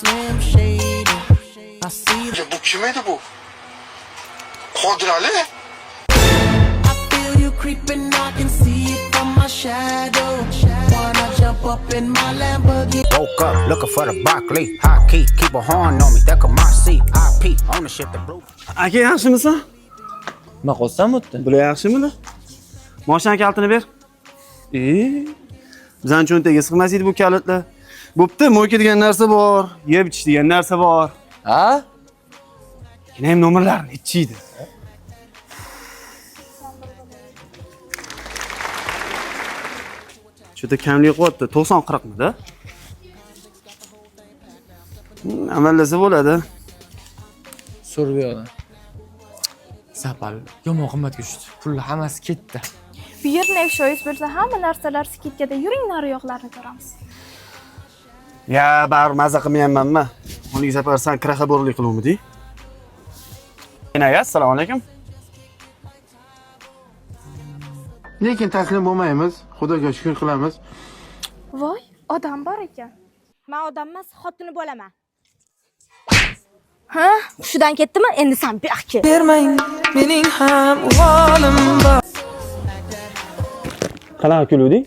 Slim Shady. I see you. Bu kimeydi bu? Kadir Ali? I feel you creeping. I can see it from my shadow. Wanna jump up in my Lamborghini. Woke up looking for the broccoli. High key, keep a horn on me. That could my seat. IP ownership the blue. Aka yaxshimisan? Nima qilsam o'tdi? Bular yaxshimi? Mashina kalitini ber. Bizning cho'ntagiga sig'mas edi bu kalitlar. Bo'pti, mo'yka degan narsa bor, yeb ichish degan narsa bor. Ha? Keyin ham nomerlar nechi edi? Juda kamlik qilyapti, 90-40 mida? Amallasa bo'ladi. Surviyodan. Sapal, yomon qimmatga tushdi. Pullar hammasi ketdi. Bu yerni ifshoyis bo'lsa hamma narsalar skitkada. Yuring nariyoqlarni ko'ramiz. Ya, baribir maza qilmayapmanmi? Uning safar sen kiraxa bo'rlik qiluvmiding? Inaya, assalomu alaykum. Lekin taslim bo'lmaymiz. Xudoga shukr qilamiz. Voy, odam bor ekan. Men odam emas, xotini bo'laman. Ha? Hushidan ketdimi? Endi sen bu yoqqa kel. Bermang, mening ham uvolim bor. Qanaqa kuluvding?